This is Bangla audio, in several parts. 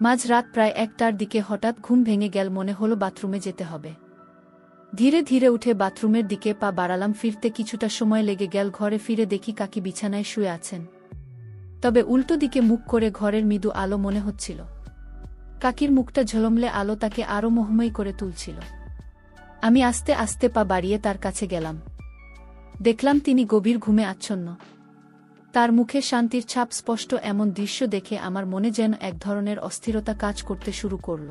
মাঝরাত প্রায় ১টার দিকে হঠাৎ ঘুম ভেঙে গেল, মনে হলো বাথরুমে যেতে হবে। ধীরে ধীরে উঠে বাথরুমের দিকে পা বাড়ালাম। ফিরতে কিছুটা সময় লেগে গেল। ঘরে ফিরে দেখি কাকি বিছানায় শুয়ে আছেন, তবে উল্টো দিকে মুখ করে। ঘরের মৃদু আলো মনে হচ্ছিল। কাকির মুখটা ঝলমলে আলো তাকে আরও মোহময়ী করে তুলছিল। আমি আস্তে আস্তে পা বাড়িয়ে তার কাছে গেলাম। দেখলাম তিনি গভীর ঘুমে আচ্ছন্ন। তার মুখে শান্তির ছাপ স্পষ্ট। এমন দৃশ্য দেখে আমার মনে যেন এক ধরনের অস্থিরতা কাজ করতে শুরু করল।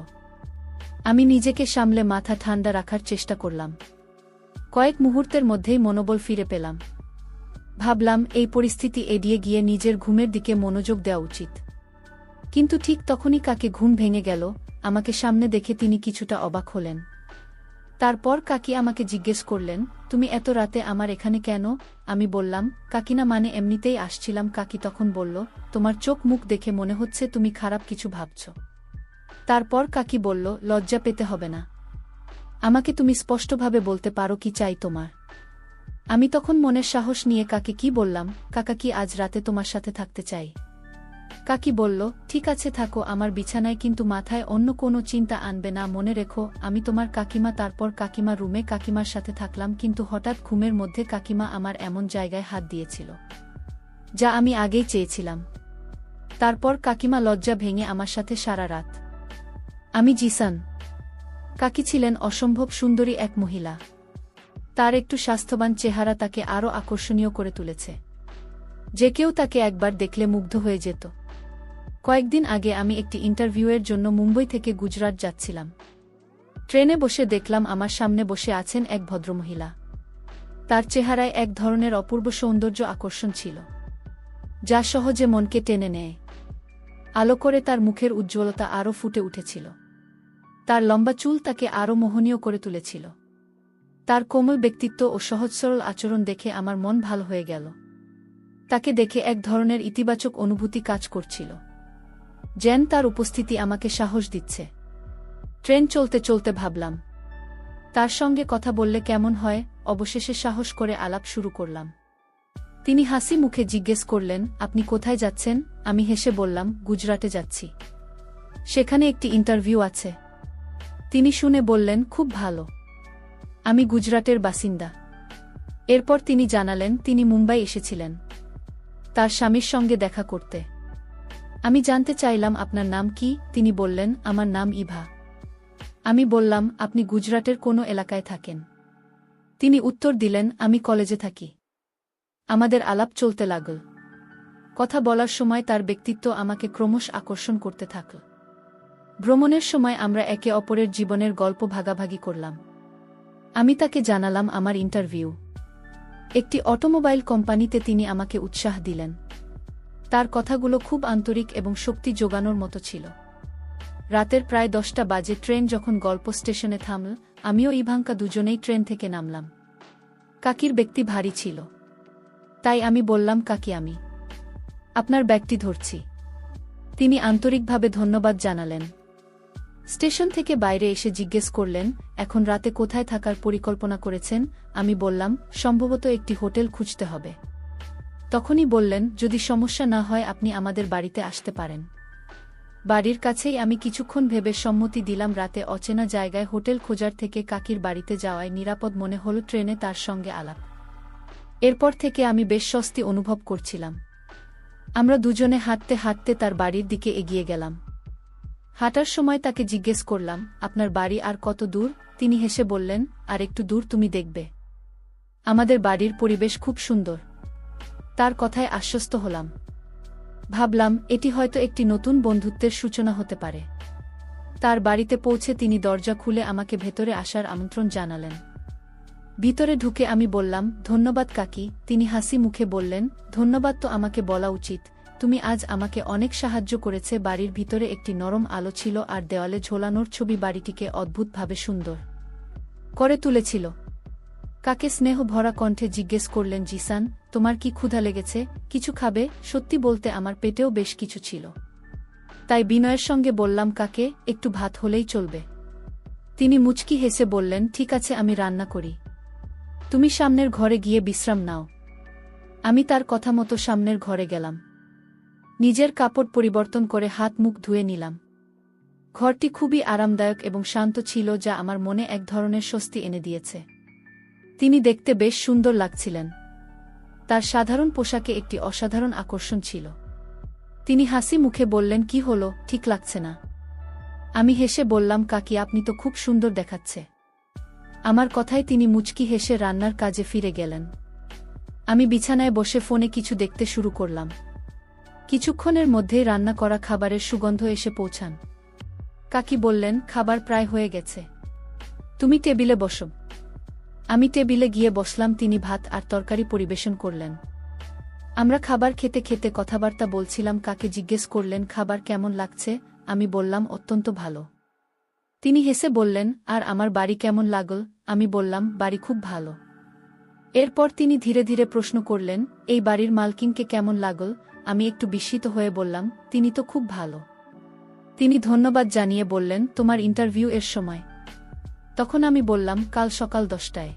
আমি নিজেকে সামলে মাথা ঠান্ডা রাখার চেষ্টা করলাম। কয়েক মুহূর্তের মধ্যেই মনোবল ফিরে পেলাম। ভাবলাম এই পরিস্থিতি এড়িয়ে গিয়ে নিজের ঘুমের দিকে মনোযোগ দেওয়া উচিত। কিন্তু ঠিক তখনই কাকে ঘুম ভেঙে গেল। আমাকে সামনে দেখে তিনি কিছুটা অবাক হলেন। তারপর কাকি আমাকে জিজ্ঞেস করলেন, তুমি এত রাতে আমার এখানে কেন? আমি বললাম, কাকিনা, মানে এমনিতেই আসছিলাম। কাকি তখন বলল, তোমার চোখ মুখ দেখে মনে হচ্ছে তুমি খারাপ কিছু ভাবছ। তারপর কাকি বলল, লজ্জা পেতে হবে না, আমাকে তুমি স্পষ্টভাবে বলতে পারো কি চাই তোমার। আমি তখন মনের সাহস নিয়ে কাকে কি বললাম, কাকা, কি আজ রাতে তোমার সাথে থাকতে চাই। কাকি বলল, ঠিক আছে থাকো আমার বিছানায়, কিন্তু মাথায় অন্য কোনো চিন্তা আনবে না, মনে রেখো আমি তোমার কাকিমা। তারপর কাকিমা রুমে কাকিমার সাথে থাকলাম, কিন্তু হঠাৎ ঘুমের মধ্যে কাকিমা আমার এমন জায়গায় হাত দিয়েছিল যা আমি আগেই চেয়েছিলাম। তারপর কাকিমা লজ্জা ভেঙে আমার সাথে সারা রাত। আমি জিসান। কাকি ছিলেন অসম্ভব সুন্দরী এক মহিলা। তার একটু স্বাস্থ্যবান চেহারা তাকে আরও আকর্ষণীয় করে তুলেছে। যে কেউ তাকে একবার দেখলে মুগ্ধ হয়ে যেত। কয়েকদিন আগে আমি একটি ইন্টারভিউয়ের জন্য মুম্বই থেকে গুজরাট যাচ্ছিলাম। ট্রেনে বসে দেখলাম আমার সামনে বসে আছেন এক ভদ্রমহিলা। তার চেহারায় এক ধরনের অপূর্ব সৌন্দর্য আকর্ষণ ছিল, যা সহজে মনকে টেনে নেয়। আলো করে তার মুখের উজ্জ্বলতা আরও ফুটে উঠেছিল। তার লম্বা চুল তাকে আরও মোহনীয় করে তুলেছিল। তার কোমল ব্যক্তিত্ব ও সহজ সরল আচরণ দেখে আমার মন ভালো হয়ে গেল। তাকে দেখে এক ধরনের ইতিবাচক অনুভূতি কাজ করছিল, যেন তার উপস্থিতি আমাকে সাহস দিচ্ছে। ট্রেন চলতে চলতে ভাবলাম, তার সঙ্গে কথা বললে কেমন হয়। অবশেষে সাহস করে আলাপ শুরু করলাম। তিনি হাসি মুখে জিজ্ঞেস করলেন, আপনি কোথায় যাচ্ছেন? আমি হেসে বললাম, গুজরাটে যাচ্ছি, সেখানে একটি ইন্টারভিউ আছে। তিনি শুনে বললেন, খুব ভালো, আমি গুজরাটের বাসিন্দা। এরপর তিনি জানালেন তিনি মুম্বাই এসেছিলেন তার স্বামীর সঙ্গে দেখা করতে। আমি জানতে চাইলাম, আপনার নাম কি? তিনি বললেন, আমার নাম ইভা। আমি বললাম, আপনি গুজরাটের কোনো এলাকায় থাকেন? তিনি উত্তর দিলেন, আমি কলেজে থাকি। আমাদের আলাপ চলতে লাগল। কথা বলার সময় তার ব্যক্তিত্ব আমাকে ক্রমশ আকর্ষণ করতে থাকল। ভ্রমণের সময় আমরা একে অপরের জীবনের গল্প ভাগাভাগি করলাম। আমি তাকে জানালাম আমার ইন্টারভিউ। একটি অটোমোবাইল কোম্পানিতে তিনি আমাকে উৎসাহ দিলেন। তার কথাগুলো খুব আন্তরিক এবং শক্তি যোগানোর মতো ছিল। রাতের প্রায় 10টা বাজে ট্রেন যখন গল্প স্টেশনে থামল, আমিও ইভাঙ্কা দুজনেই ট্রেন থেকে নামলাম। কাকির ব্যক্তি ভারী ছিল, তাই আমি বললাম, কাকি, আমি আপনার ব্যাগটি ধরছি। তিনি আন্তরিকভাবে ধন্যবাদ জানালেন। স্টেশন থেকে বাইরে এসে জিজ্ঞেস করলেন, এখন রাতে কোথায় থাকার পরিকল্পনা করেছেন? আমি বললাম, সম্ভবত একটি হোটেল খুঁজতে হবে। তখনই বললেন, যদি সমস্যা না হয় আপনি আমাদের বাড়িতে আসতে পারেন। বাড়ির কাছেই। আমি কিছুক্ষণ ভেবে সম্মতি দিলাম। রাতে অচেনা জায়গায় হোটেল খোঁজার থেকে কাকির বাড়িতে যাওয়ায় নিরাপদ মনে হল। ট্রেনে তার সঙ্গে আলাপ। এরপর থেকে আমি বেশ স্বস্তি অনুভব করছিলাম। আমরা দুজনে হাঁটতে হাঁটতে তার বাড়ির দিকে এগিয়ে গেলাম। হাঁটার সময় তাকে জিজ্ঞেস করলাম, আপনার বাড়ি আর কত দূর? তিনি হেসে বললেন, আর একটু দূর, তুমি দেখবে আমাদের বাড়ির পরিবেশ খুব সুন্দর। তার কথায় আশ্বস্ত হলাম। ভাবলাম, এটি হয়তো একটি নতুন বন্ধুত্বের সূচনা হতে পারে। তার বাড়িতে পৌঁছে তিনি দরজা খুলে আমাকে ভেতরে আসার আমন্ত্রণ জানালেন। ভিতরে ঢুকে আমি বললাম, ধন্যবাদ কাকি। তিনি হাসি মুখে বললেন, ধন্যবাদ তো আমাকে বলা উচিত, তুমি আজ আমাকে অনেক সাহায্য করেছে। বাড়ির ভিতরে একটি নরম আলো ছিল আর দেওয়ালে ঝোলানোর ছবি বাড়িটিকে অদ্ভুতভাবে সুন্দর করে তুলেছিল। কাকে স্নেহ ভরা কণ্ঠে জিজ্ঞেস করলেন, জিসান, তোমার কি ক্ষুধা লেগেছে? কিছু খাবে? সত্যি বলতে আমার পেটেও বেশ কিছু ছিল, তাই বিনয়ের সঙ্গে বললাম, কাকে, একটু ভাত হলেই চলবে। তিনি মুচকি হেসে বললেন, ঠিক আছে, আমি রান্না করি, তুমি সামনের ঘরে গিয়ে বিশ্রাম নাও। আমি তার কথা মতো সামনের ঘরে গেলাম। নিজের কাপড় পরিবর্তন করে হাত মুখ ধুয়ে নিলাম। ঘরটি খুবই আরামদায়ক এবং শান্ত ছিল, যা আমার মনে এক ধরনের স্বস্তি এনে দিয়েছে। তিনি দেখতে বেশ সুন্দর লাগছিলেন। তার সাধারণ পোশাকে একটি অসাধারণ আকর্ষণ ছিল। তিনি হাসি মুখে বললেন, কি হলো, ঠিক লাগছে না? আমি হেসে বললাম, কাকি, আপনি তো খুব সুন্দর দেখাচ্ছে। আমার কথায় তিনি মুচকি হেসে রান্নার কাজে ফিরে গেলেন। আমি বিছানায় বসে ফোনে কিছু দেখতে শুরু করলাম। কিছুক্ষণের মধ্যেই রান্না করা খাবারের সুগন্ধ এসে পৌঁছান। কাকি বললেন, খাবার প্রায় হয়ে গেছে, তুমি টেবিলে বসো। আমি টেবিলে গিয়ে বসলাম। তিনি ভাত আর তরকারি পরিবেশন করলেন। আমরা খাবার খেতে খেতে কথাবার্তা বলছিলাম। কাকে জিজ্ঞেস করলেন, খাবার কেমন লাগছে? আমি বললাম, অত্যন্ত ভালো। তিনি হেসে বললেন, আর আমার বাড়ি কেমন লাগল? আমি বললাম, বাড়ি খুব ভালো। এরপর তিনি ধীরে ধীরে প্রশ্ন করলেন, এই বাড়ির মালকিনকে কেমন লাগল? আমি একটু বিস্মিত হয়ে বললাম, তিনি তো খুব ভালো। তিনি ধন্যবাদ জানিয়ে বললেন, তোমার ইন্টারভিউ এর সময়? তখন আমি বললাম, কাল সকাল 10টায়।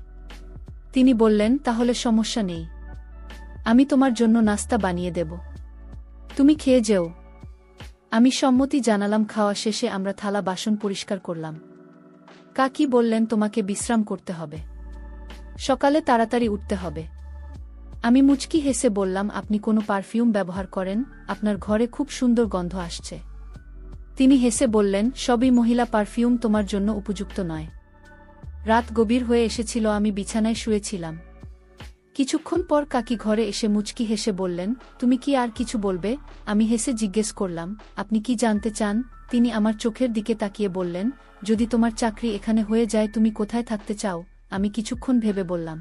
তিনি বললেন, তাহলে সমস্যা নেই, আমি তোমার জন্য নাস্তা বানিয়ে দেব, তুমি খেয়ে যেও। আমি সম্মতি জানালাম। খাওয়া শেষে আমরা থালা বাসন পরিষ্কার করলাম। কাকি বললেন, তোমাকে বিশ্রাম করতে হবে, সকালে তাড়াতাড়ি উঠতে হবে। আমি মুচকি হেসে বললাম, আপনি কোনো পারফিউম ব্যবহার করেন? আপনার ঘরে খুব সুন্দর গন্ধ আসছে। তিনি হেসে বললেন, সবই মহিলা পারফিউম, তোমার জন্য উপযুক্ত নয়। রাত গভীর হয়ে এসেছিল, আমি বিছানায় শুয়েছিলাম। কিছুক্ষণ পর কাকি ঘরে এসে মুচকি হেসে বললেন, তুমি কি আর কিছু বলবে? আমি হেসে জিজ্ঞেস করলাম, আপনি কি জানতে চান? তিনি আমার চোখের দিকে তাকিয়ে বললেন, যদি তোমার চাকরি এখানে হয়ে যায়, তুমি কোথায় থাকতে চাও? আমি কিছুক্ষণ ভেবে বললাম,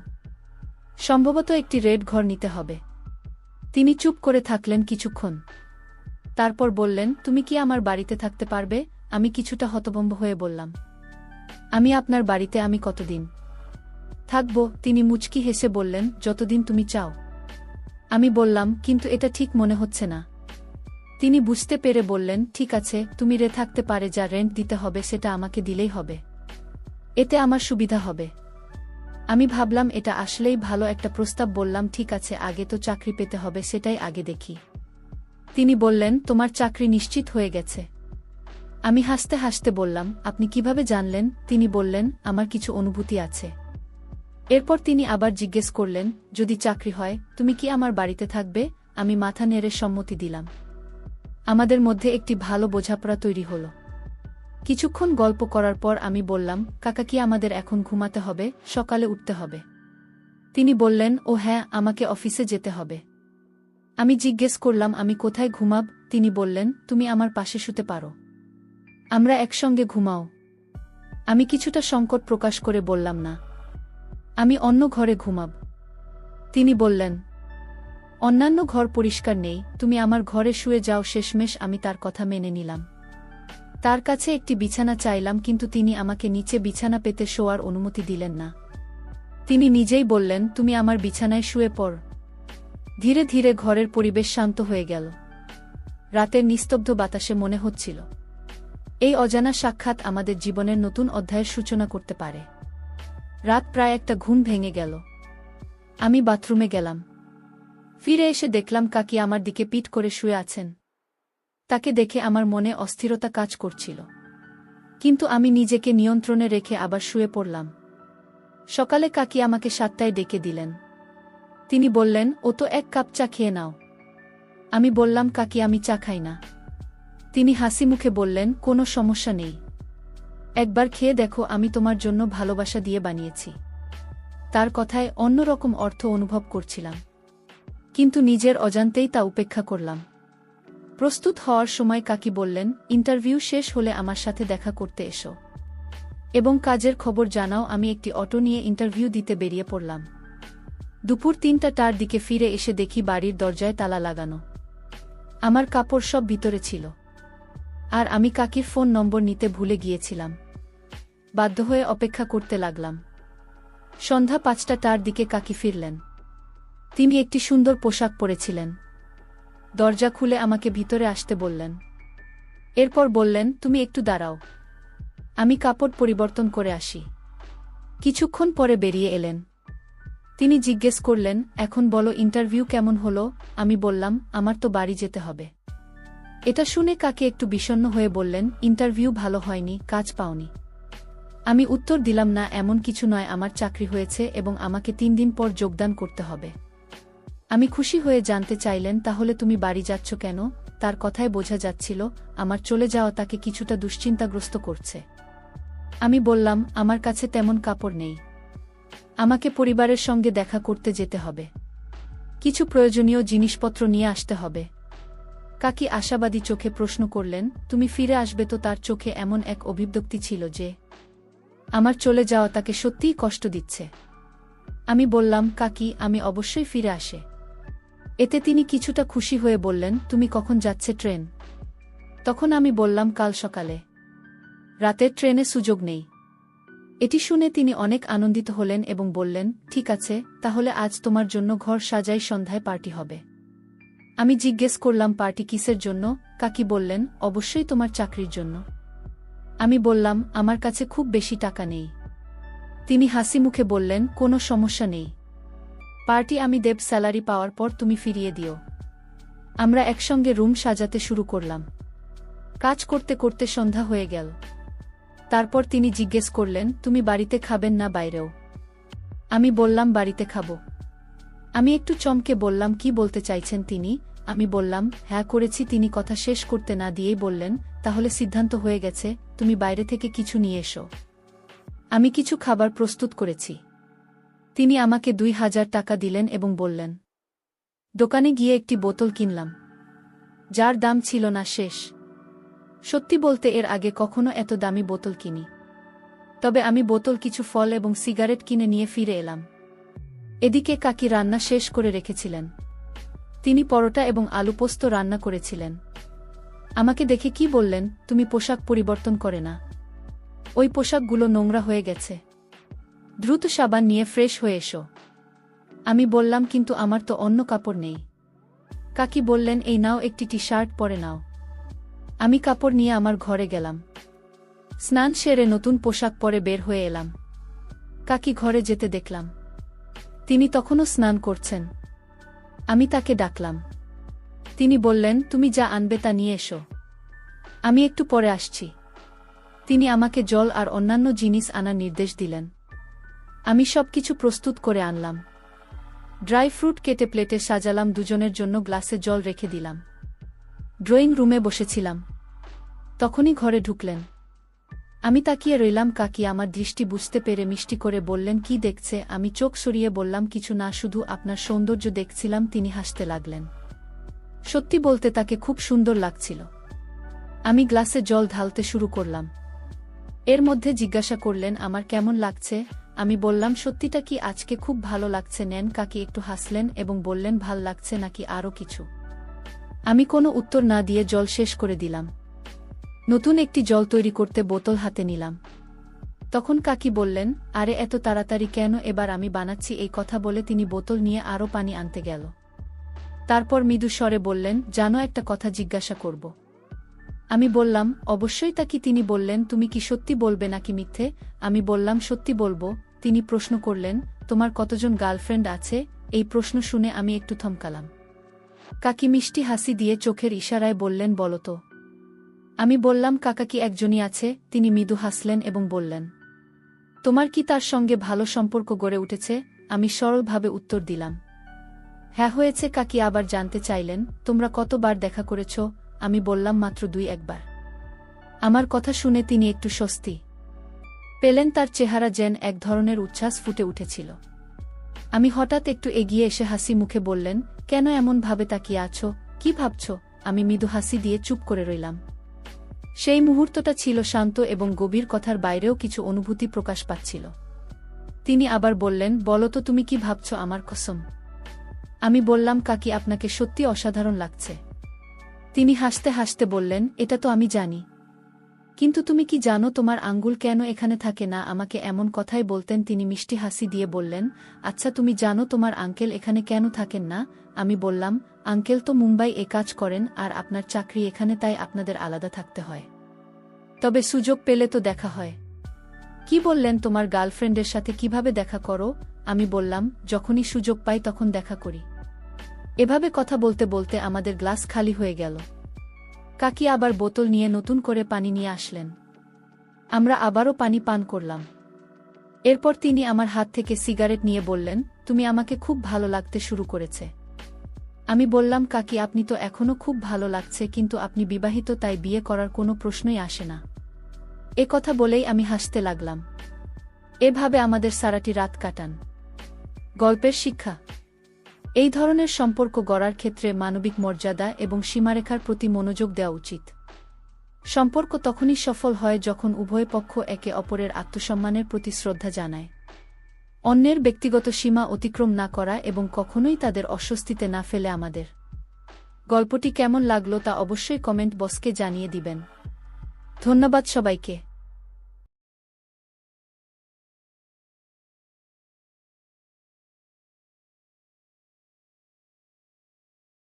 সম্ভবত একটি রেড ঘর নিতে হবে। তিনি চুপ করে থাকলেন কিছুক্ষণ। তারপর বললেন, তুমি কি আমার বাড়িতে থাকতে পারবে? আমি কিছুটা হতভম্ব হয়ে বললাম, আমি আপনার বাড়িতে আমি কতদিন থাকব? তিনি মুচকি হেসে বললেন, যতদিন তুমি চাও। আমি বললাম, কিন্তু এটা ঠিক মনে হচ্ছে না। তিনি বুঝতে পেরে বললেন, ঠিক আছে, তুমি থাকতে পারে, যা রেন্ট দিতে হবে সেটা আমাকে দিলেই হবে, এতে আমার সুবিধা হবে। আমি ভাবলাম এটা আসলেই ভালো একটা প্রস্তাব। বললাম, ঠিক আছে, আগে তো চাকরি পেতে হবে, সেটাই আগে দেখি। তিনি বললেন, তোমার চাকরি নিশ্চিত হয়ে গেছে? আমি হাসতে হাসতে বললাম, আপনি কিভাবে জানলেন? তিনি বললেন, আমার কিছু অনুভূতি আছে। এরপর তিনি আবার জিজ্ঞেস করলেন, যদি চাকরি হয়, তুমি কি আমার বাড়িতে থাকবে? আমি মাথা নেড়ে সম্মতি দিলাম। আমাদের মধ্যে একটি ভালো বোঝাপড়া তৈরি হল। কিছুক্ষণ গল্প করার পর আমি বললাম, কাকা, কি আমাদের এখন ঘুমাতে হবে? সকালে উঠতে হবে? তিনি বললেন, ও হ্যাঁ, আমাকে অফিসে যেতে হবে। আমি জিজ্ঞেস করলাম, আমি কোথায় ঘুমাব? তিনি বললেন, তুমি আমার পাশে শুতে পারো, আমরা একসঙ্গে ঘুমাও। আমি কিছুটা সংকট প্রকাশ করে বললাম, না, আমি অন্য ঘরে ঘুমাব। তিনি বললেন, অন্যান্য ঘর পরিষ্কার নেই, তুমি আমার ঘরে শুয়ে যাও। শেষমেশ আমি তার কথা মেনে নিলাম। তার কাছে একটি বিছানা চাইলাম, কিন্তু তিনি আমাকে নিচে বিছানা পেতে শোয়ার অনুমতি দিলেন না। তিনি নিজেই বললেন, তুমি আমার বিছানায় শুয়ে পড়। ধীরে ধীরে ঘরের পরিবেশ শান্ত হয়ে গেল। রাতের নিস্তব্ধ বাতাসে মনে হচ্ছিল, এই অজানা সাক্ষাৎ আমাদের জীবনের নতুন অধ্যায়ের সূচনা করতে পারে। রাত প্রায় একটা, ঘুম ভেঙে গেল। আমি বাথরুমে গেলাম। ফিরে এসে দেখলাম কাকি আমার দিকে পিঠ করে শুয়ে আছেন। তাকে দেখে আমার মনে অস্থিরতা কাজ করছিল, কিন্তু আমি নিজেকে নিয়ন্ত্রণে রেখে আবার শুয়ে পড়লাম। সকালে কাকি আমাকে 7টায় ডেকে দিলেন। তিনি বললেন, ও তো 1 কাপ চা খেয়ে নাও। আমি বললাম, কাকি, আমি চা খাই না। তিনি হাসি মুখে বললেন, কোনো সমস্যা নেই, একবার খেয়ে দেখো, আমি তোমার জন্য ভালোবাসা দিয়ে বানিয়েছি। তার কথায় অন্যরকম অর্থ অনুভব করছিলাম, কিন্তু নিজের অজান্তেই তা উপেক্ষা করলাম। প্রস্তুত হওয়ার সময় কাকি বললেন, ইন্টারভিউ শেষ হলে আমার সাথে দেখা করতে এসো এবং কাজের খবর জানাও। আমি একটি অটো নিয়ে ইন্টারভিউ দিতে বেরিয়ে পড়লাম। দুপুর 3টার দিকে ফিরে এসে দেখি বাড়ির দরজায় তালা লাগানো। আমার কাপড় সব ভিতরে ছিল, আর আমি কাকির ফোন নম্বর নিতে ভুলে গিয়েছিলাম। বাধ্য হয়ে অপেক্ষা করতে লাগলাম। সন্ধ্যা 5টার দিকে কাকি ফিরলেন। তিনি একটি সুন্দর পোশাক পরেছিলেন। দরজা খুলে আমাকে ভিতরে আসতে বললেন। এরপর বললেন, তুমি একটু দাঁড়াও, আমি কাপড় পরিবর্তন করে আসি। কিছুক্ষণ পরে বেরিয়ে এলেন। তিনি জিজ্ঞেস করলেন, এখন বলো, ইন্টারভিউ কেমন হলো? আমি বললাম, আমার তো বাড়ি যেতে হবে। এটা শুনে কাকি একটু বিষণ্ণ হয়ে বললেন, ইন্টারভিউ ভালো হয়নি, কাজ পাওনি। আমি উত্তর দিলাম, না, এমন কিছু নয়, আমার চাকরি হয়েছে এবং আমাকে 3 দিন পর যোগদান করতে হবে। আমি খুশি হয়ে জানতে চাইলেন, তাহলে তুমি বাড়ি যাচ্ছ কেন? তার কথায় বোঝা যাচ্ছিল আমার চলে যাওয়া তাকে কিছুটা দুশ্চিন্তাগ্রস্ত করছে। আমি বললাম, আমার কাছে তেমন কাপড় নেই, আমাকে পরিবারের সঙ্গে দেখা করতে যেতে হবে, কিছু প্রয়োজনীয় জিনিসপত্র নিয়ে আসতে হবে। কাকি আশাবাদী চোখে প্রশ্ন করলেন, তুমি ফিরে আসবে তো? তার চোখে এমন এক অভিব্যক্তি ছিল যে আমার চলে যাওয়া তাকে সত্যিই কষ্ট দিচ্ছে। আমি বললাম, কাকি, আমি অবশ্যই ফিরে আসে। এতে তিনি কিছুটা খুশি হয়ে বললেন, তুমি কখন যাচ্ছে ট্রেন? তখন আমি বললাম, কাল সকালে। রাতের ট্রেনে সুযোগ নেই। এটি শুনে তিনি অনেক আনন্দিত হলেন এবং বললেন, ঠিক আছে, তাহলে আজ তোমার জন্য ঘর সাজাই, সন্ধ্যায় পার্টি হবে। আমি জিজ্ঞেস করলাম, পার্টি কিসের জন্য? কাকি বললেন, অবশ্যই তোমার চাকরির জন্য। আমি বললাম, আমার কাছে খুব বেশি টাকা নেই। তিনি হাসি মুখে বললেন, কোনো সমস্যা নেই, পার্টি আমি দেব, স্যালারি পাওয়ার পর তুমি ফিরিয়ে দিও। আমরা একসঙ্গে রুম সাজাতে শুরু করলাম। কাজ করতে করতে সন্ধ্যা হয়ে গেল। তারপর তিনি জিজ্ঞেস করলেন, তুমি বাড়িতে খাবেন না বাইরেও? আমি বললাম, বাড়িতে খাবো। আমি একটু চমকে বললাম, কি বলতে চাইছেন তিনি? আমি বললাম, হ্যাঁ করেছি। তিনি কথা শেষ করতে না দিয়েই বললেন, তাহলে সিদ্ধান্ত হয়ে গেছে, তুমি বাইরে থেকে কিছু নিয়ে এসো। আমি কিছু খাবার প্রস্তুত করেছি। তিনি আমাকে 2000 টাকা দিলেন এবং বললেন, দোকানে গিয়ে একটি বোতল কিনলাম, যার দাম ছিল না শেষ। সত্যি বলতে এর আগে কখনো এত দামি বোতল কিনি। তবে আমি বোতল, কিছু ফল এবং সিগারেট কিনে নিয়ে ফিরে এলাম। এদিকে কাকি রান্না শেষ করে রেখেছিলেন। তিনি পরোটা এবং আলু পোস্ত রান্না করেছিলেন। আমাকে দেখে কি বললেন, তুমি পোশাক পরিবর্তন করে না? ওই পোশাকগুলো নোংরা হয়ে গেছে, দ্রুত সাবান নিয়ে ফ্রেশ হয়ে এসো। আমি বললাম, কিন্তু আমার তো অন্য কাপড় নেই। কাকি বললেন, এই নাও, একটি টি শার্ট পরে নাও। আমি কাপড় নিয়ে আমার ঘরে গেলাম। স্নান সেরে নতুন পোশাক পরে বের হয়ে এলাম। কাকি ঘরে যেতে দেখলাম। তিনি তখনও স্নান করছেন। আমি তাকে ডাকলাম। তিনি বললেন, তুমি যা আনবে তা নিয়ে এসো, আমি একটু পরে আসছি। তিনি আমাকে জল আর অন্যান্য জিনিস আনার নির্দেশ দিলেন। আমি সবকিছু প্রস্তুত করে আনলাম। ড্রাই ফ্রুট কেটে প্লেটে সাজালাম, দুজনের জন্য গ্লাসে জল রেখে দিলাম। ড্রয়িং রুমে বসেছিলাম, তখনই ঘরে ঢুকলেন। আমি তাকিয়ে রইলাম। কাকি আমার দৃষ্টি বুঝতে পেরে মিষ্টি করে বললেন, কি দেখছে? আমি চোখ সরিয়ে বললাম, কিছু না, শুধু আপনার সৌন্দর্য দেখছিলাম। তিনি হাসতে লাগলেন। সত্যি বলতে তাকে খুব সুন্দর লাগছিল। আমি গ্লাসে জল ঢালতে শুরু করলাম। এর মধ্যে জিজ্ঞাসা করলেন, আমার কেমন লাগছে? আমি বললাম, সত্যিটা কি, আজকে খুব ভালো লাগছে। নেন। কাকি একটু হাসলেন এবং বললেন, ভাল লাগছে নাকি আরও কিছু? আমি কোনো উত্তর না দিয়ে জল শেষ করে দিলাম। নতুন একটি জল তৈরি করতে বোতল হাতে নিলাম। তখন কাকি বললেন, আরে এত তাড়াতাড়ি কেন? এবার আমি বানাচ্ছি। এই কথা বলে তিনি বোতল নিয়ে আরও পানি আনতে গেল। তারপর মৃদু স্বরে বললেন, জানো, একটা কথা জিজ্ঞাসা করব। আমি বললাম, অবশ্যই। তা কি? তিনি বললেন, তুমি কি সত্যি বলবে নাকি মিথ্যে? আমি বললাম, সত্যি বলবো। তিনি প্রশ্ন করলেন, তোমার কতজন গার্লফ্রেন্ড আছে? এই প্রশ্ন শুনে আমি একটু থমকালাম। কাকি মিষ্টি হাসি দিয়ে চোখের ইশারায় বললেন, বলো তো। আমি বললাম, কাকা কি একজনই আছে? তিনি মৃদু হাসলেন এবং বললেন, তোমার কি তার সঙ্গে ভালো সম্পর্ক গড়ে উঠেছে? আমি সরলভাবে উত্তর দিলাম, হ্যাঁ হয়েছে। কাকি আবার জানতে চাইলেন, তোমরা কতবার দেখা করেছ? আমি বললাম, মাত্র 2-1 বার। আমার কথা শুনে তিনি একটু স্বস্তি পেলেন। তার চেহারা যেন এক ধরনের উচ্ছ্বাস ফুটে উঠেছিল। আমি হঠাৎ একটু এগিয়ে এসে হাসি মুখে বললেন, কেন এমন ভাবে তাকিয়ে আছো? কি ভাবছ? আমি মৃদু হাসি দিয়ে চুপ করে রইলাম। সেই মুহূর্তটা ছিল শান্ত এবং গভীর, কথার বাইরেও কিছু অনুভূতি প্রকাশ পাচ্ছিল। তিনি আবার বললেন, বলো তো, তুমি কি ভাবছ? আমার কসম। আমি বললাম, কাকি, আপনাকে সত্যি অসাধারণ লাগছে। তিনি হাসতে হাসতে বললেন, এটা তো আমি জানি, কিন্তু তুমি কি জানো তোমার আঙ্গুল কেন এখানে থাকে না? আমাকে এমন কথাই বলতেন তিনি মিষ্টি হাসি দিয়ে বললেন, আচ্ছা, তুমি জানো তোমার আঙ্কেল এখানে কেন থাকেন না? আমি বললাম, আঙ্কেল তো মুম্বাই এ কাজ করেন আর আপনার চাকরি এখানে, তাই আপনাদের আলাদা থাকতে হয়। তবে সুযোগ পেলে তো দেখা হয়। কি বললেন, তোমার গার্লফ্রেন্ডের সাথে কিভাবে দেখা করো? আমি বললাম, যখনই সুযোগ পাই তখন দেখা করি। এভাবে কথা বলতে বলতে আমাদের গ্লাস খালি হয়ে গেল। কাকি আবার বোতল নিয়ে নতুন করে পানি নিয়ে আসলেন। আমরা আবারও পানি পান করলাম। এরপর তিনি আমার হাত থেকে সিগারেট নিয়ে বললেন, তুমি আমাকে খুব ভালো লাগতে শুরু করেছে। আমি বললাম, কাকি আপনি তো এখনও খুব ভালো লাগছে, কিন্তু আপনি বিবাহিত, তাই বিয়ে করার কোনো প্রশ্নই আসে না। এ কথা বলেই আমি হাসতে লাগলাম। এভাবে আমাদের সারাটি রাত কাটান। গল্পের শিক্ষা: এই ধরনের সম্পর্ক গড়ার ক্ষেত্রে মানবিক মর্যাদা এবং সীমারেখার প্রতি মনোযোগ দেওয়া উচিত। সম্পর্ক তখনই সফল হয় যখন উভয় পক্ষ একে অপরের আত্মসম্মানের প্রতি শ্রদ্ধা জানায়, অন্যের ব্যক্তিগত সীমা অতিক্রম না করা এবং কখনোই তাদের অস্বস্তিতে না ফেলে। আমাদের গল্পটি কেমন লাগলো তা অবশ্যই কমেন্ট বক্সে জানিয়ে দিবেন। ধন্যবাদ সবাইকে।